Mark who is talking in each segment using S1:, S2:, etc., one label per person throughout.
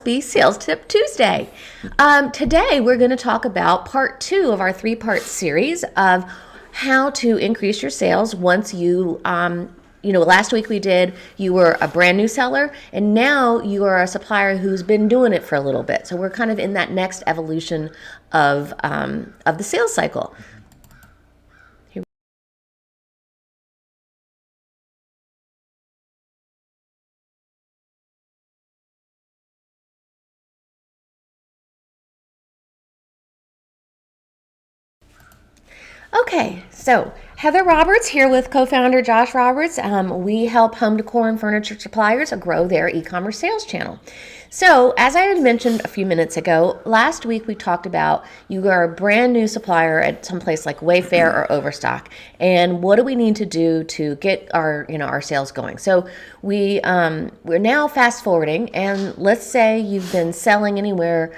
S1: Be Sales Tip Tuesday. Today we're going to talk about part 2 of our 3-part series of how to increase your sales once last week you were a brand new seller, and now you are a supplier who's been doing it for a little bit. So we're kind of in that next evolution of the sales cycle. Okay, so Heather Roberts here with co-founder Josh Roberts. We help home decor and furniture suppliers grow their e-commerce sales channel. So as I had mentioned a few minutes ago, last week we talked about you are a brand new supplier at some place like Wayfair or Overstock, and what do we need to do to get our sales going? So we're now fast forwarding, and let's say you've been selling anywhere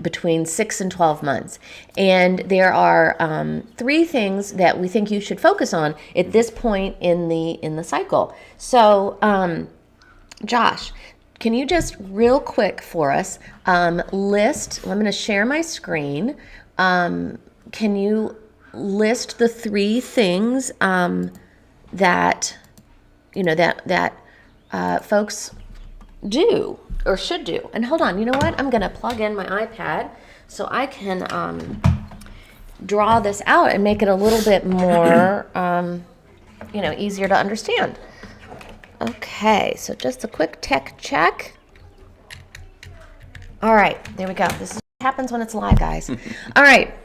S1: between 6 and 12 months, and there are 3 things that we think you should focus on at this point in the cycle. So Josh, can you just real quick for us list, I'm going to share my screen. Can you list the 3 things that folks do or should do? And hold on, you know what? I'm going to plug in my iPad so I can draw this out and make it a little bit more easier to understand. Okay, so just a quick tech check. All right, there we go. This is what happens when it's live, guys. All right,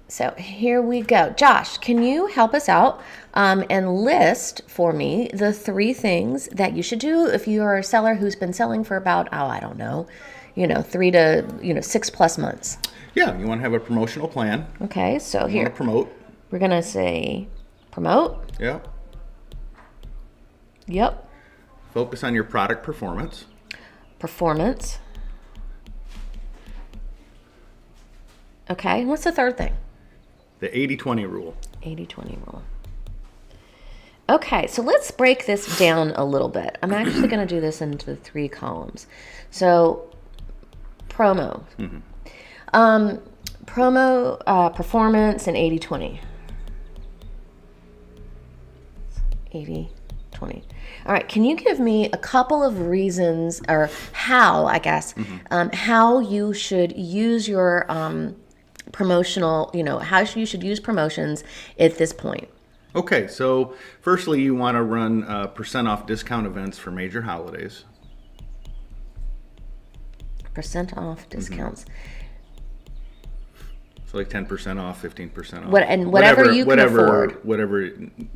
S1: so here we go. Josh, can you help us out and list for me the 3 things that you should do if you are a seller who's been selling for about, 3 to 6 plus months?
S2: Yeah, you want to have a promotional plan.
S1: Okay, so
S2: You
S1: here
S2: want to promote.
S1: we're gonna say promote.
S2: Yeah.
S1: Yep.
S2: Focus on your product performance.
S1: Performance. Okay, what's the third thing?
S2: The 80-20 rule.
S1: 80-20 rule. Okay, so let's break this down a little bit. I'm actually going to do this into 3 columns. So, promo. Promo, performance, and 80-20. 80-20. All right, can you give me a couple of reasons, or how, I guess, how you should use your promotional, how you should use promotions at this point?
S2: Okay, so firstly, you want to run % off discount events for major holidays.
S1: % off discounts.
S2: So like 10% off, 15% off.
S1: Whatever you can afford.
S2: Whatever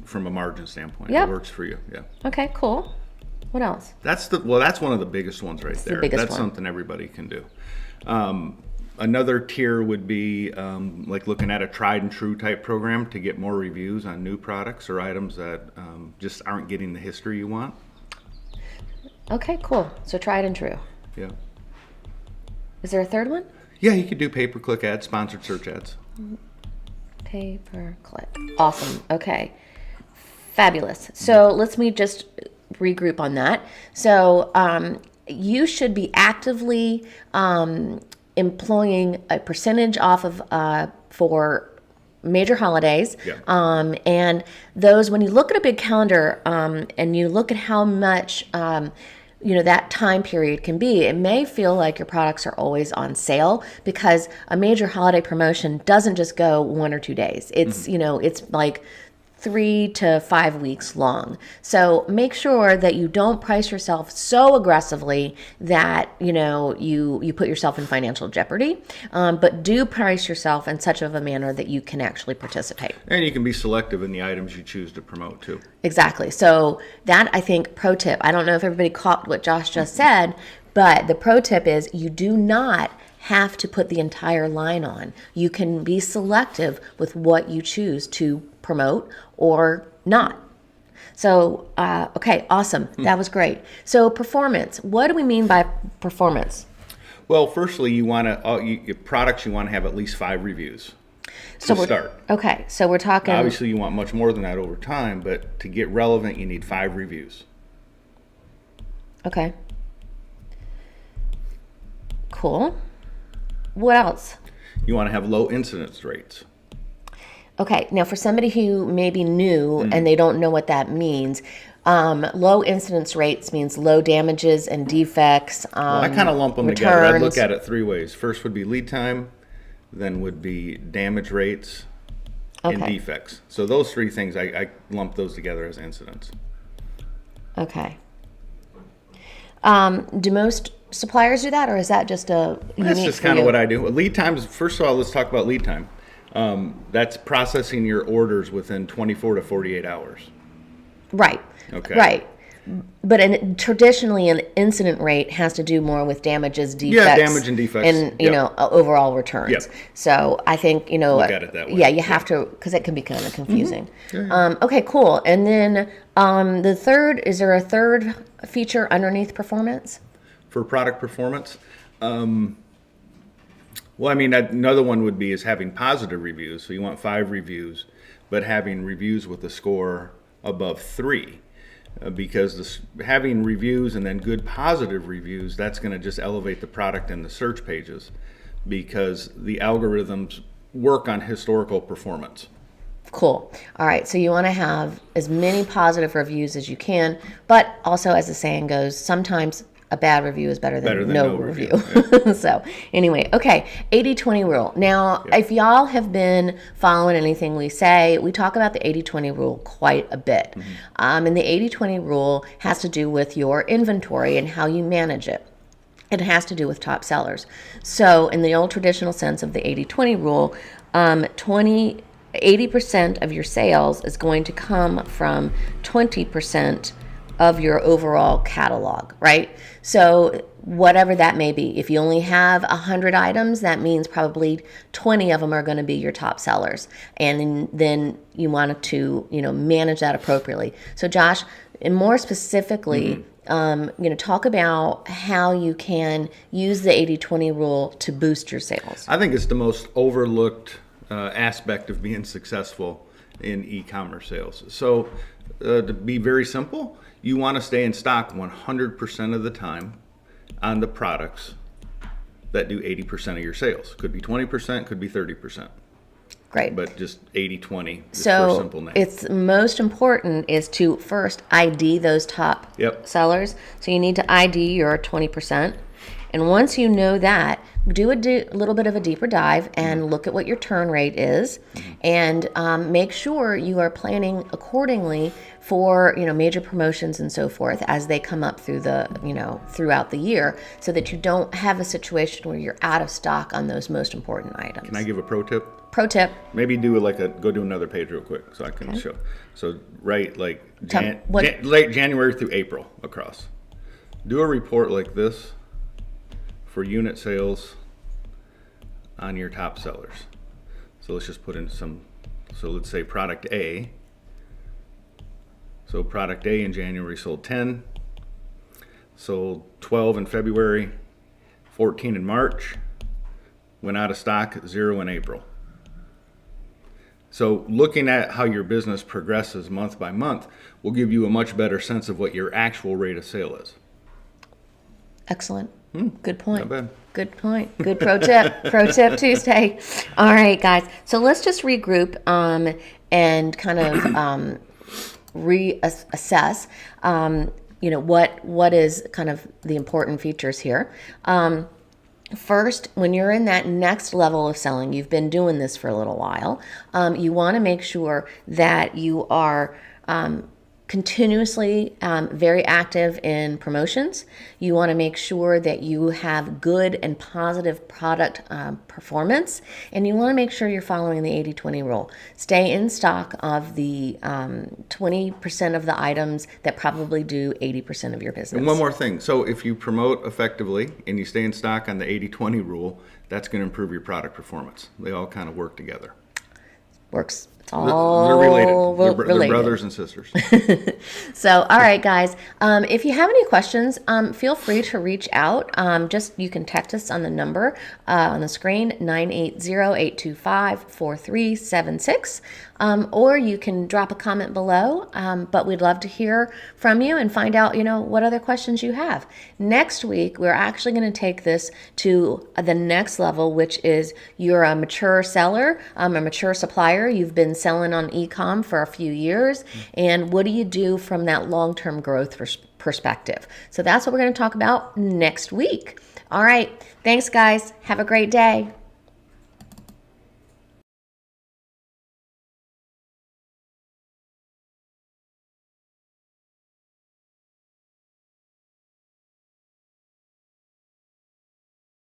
S2: from a margin standpoint,
S1: Yep.
S2: It works for you. Yeah.
S1: Okay, cool. What else?
S2: That's one of the biggest ones right there.
S1: That's
S2: one. Something everybody can do. Another tier would be like looking at a tried and true type program to get more reviews on new products or items that just aren't getting the history you want.
S1: Okay, cool. So tried and true.
S2: Yeah.
S1: Is there a third one?
S2: Yeah, you could do pay-per-click ads, sponsored search ads.
S1: Pay-per-click. Awesome. Okay. Fabulous. So let me just regroup on that. So you should be actively employing a percentage off of for major holidays.
S2: Yeah.
S1: And those, when you look at a big calendar and you look at how much that time period can be, it may feel like your products are always on sale, because a major holiday promotion doesn't just go 1 or 2 days. It's, it's like 3 to 5 weeks long. So make sure that you don't price yourself so aggressively that, you put yourself in financial jeopardy, but do price yourself in such of a manner that you can actually participate.
S2: And you can be selective in the items you choose to promote too.
S1: Exactly. So that, I think, pro tip, I don't know if everybody caught what Josh just said, but the pro tip is you do not have to put the entire line on. You can be selective with what you choose to promote or not. So, okay, awesome. That was great. So performance, what do we mean by performance?
S2: Well, firstly, you want to, products, you want to have at least 5 reviews to start.
S1: Okay, so we're talking.
S2: Now, obviously, you want much more than that over time, but to get relevant, you need 5 reviews.
S1: Okay. Cool. What else?
S2: You want to have low incidence rates.
S1: Okay, now for somebody who may be new and they don't know what that means, low incidence rates means low damages and defects.
S2: Well, I kind of lump them together. I'd look
S1: returns.
S2: at it three ways. First would be lead time, then would be damage rates, and
S1: Okay.
S2: defects. So those three things, I lump those together as incidents.
S1: Okay. Do most suppliers do that, or is that just a
S2: That's
S1: unique
S2: just
S1: for
S2: kind of
S1: you?
S2: what I do. Lead times, first of all, let's talk about lead time. That's processing your orders within 24 to 48 hours.
S1: Right.
S2: Okay.
S1: Right. But traditionally, an incident rate has to do more with damages, defects,
S2: Yeah, damage and defects.
S1: and
S2: Yep.
S1: overall returns.
S2: Yep.
S1: So I think
S2: Look at it that way.
S1: Yeah, you have to, because it can be kind of confusing.
S2: Yeah,
S1: Okay, cool. And then the third, is there a third feature underneath performance?
S2: For product performance, well, I mean, another one would be is having positive reviews. So you want 5 reviews, but having reviews with a score above 3. Because having reviews and then good positive reviews, that's going to just elevate the product in the search pages, because the algorithms work on historical performance.
S1: Cool. All right. So you want to have as many positive reviews as you can, but also, as the saying goes, sometimes a bad review is better than no review. So anyway, okay, 80-20 rule. Now, if y'all have been following anything we say, we talk about the 80-20 rule quite a bit. And the 80-20 rule has to do with your inventory and how you manage it. It has to do with top sellers. So in the old traditional sense of the 80-20 rule, 80% of your sales is going to come from 20% of your overall catalog, right? So whatever that may be, if you only have 100 items, that means probably 20 of them are going to be your top sellers. And then you want to, manage that appropriately. So Josh, and more specifically, talk about how you can use the 80-20 rule to boost your sales.
S2: I think it's the most overlooked aspect of being successful in e-commerce sales. So to be very simple, you want to stay in stock 100% of the time on the products that do 80% of your sales. Could be 20%, could be 30%.
S1: Great.
S2: But just 80-20 is
S1: So
S2: for a simple name.
S1: it's most important is to first ID those top sellers. So you need to ID your 20%. And once you know that, do a little bit of a deeper dive and look at what your turn rate is, and make sure you are planning accordingly for major promotions and so forth as they come up through the throughout the year, so that you don't have a situation where you're out of stock on those most important items.
S2: Can I give a pro tip?
S1: Pro tip.
S2: Maybe do go do another page real quick so I can show. So write like late January through April across. Do a report like this for unit sales on your top sellers. So let's just put in so let's say product A. So product A in January sold 10, sold 12 in February, 14 in March, went out of stock, 0 in April. So looking at how your business progresses month by month will give you a much better sense of what your actual rate of sale is.
S1: Excellent. Good point.
S2: Not bad.
S1: Good point. Good pro tip. Pro tip Tuesday. All right, guys. So let's just regroup and kind of reassess. What is kind of the important features here. First, when you're in that next level of selling, you've been doing this for a little while. You want to make sure that you are continuously very active in promotions. You want to make sure that you have good and positive product performance, and you want to make sure you're following the 80-20 rule. Stay in stock of the 20% of the items that probably do 80% of your business.
S2: And one more thing. So if you promote effectively and you stay in stock on the 80-20 rule, that's going to improve your product performance. They all kind of work together.
S1: Works
S2: They're related. They're
S1: related.
S2: brothers and sisters.
S1: So, all right, guys. If you have any questions, feel free to reach out. Just you can text us on the number on the screen 980-825-4376, or you can drop a comment below. But we'd love to hear from you and find out, what other questions you have. Next week, we're actually going to take this to the next level, which is you're a mature seller, a mature supplier. You've been selling on e-comm for a few years, and what do you do from that long-term growth perspective? So that's what we're going to talk about next week. All right. Thanks, guys. Have a great day.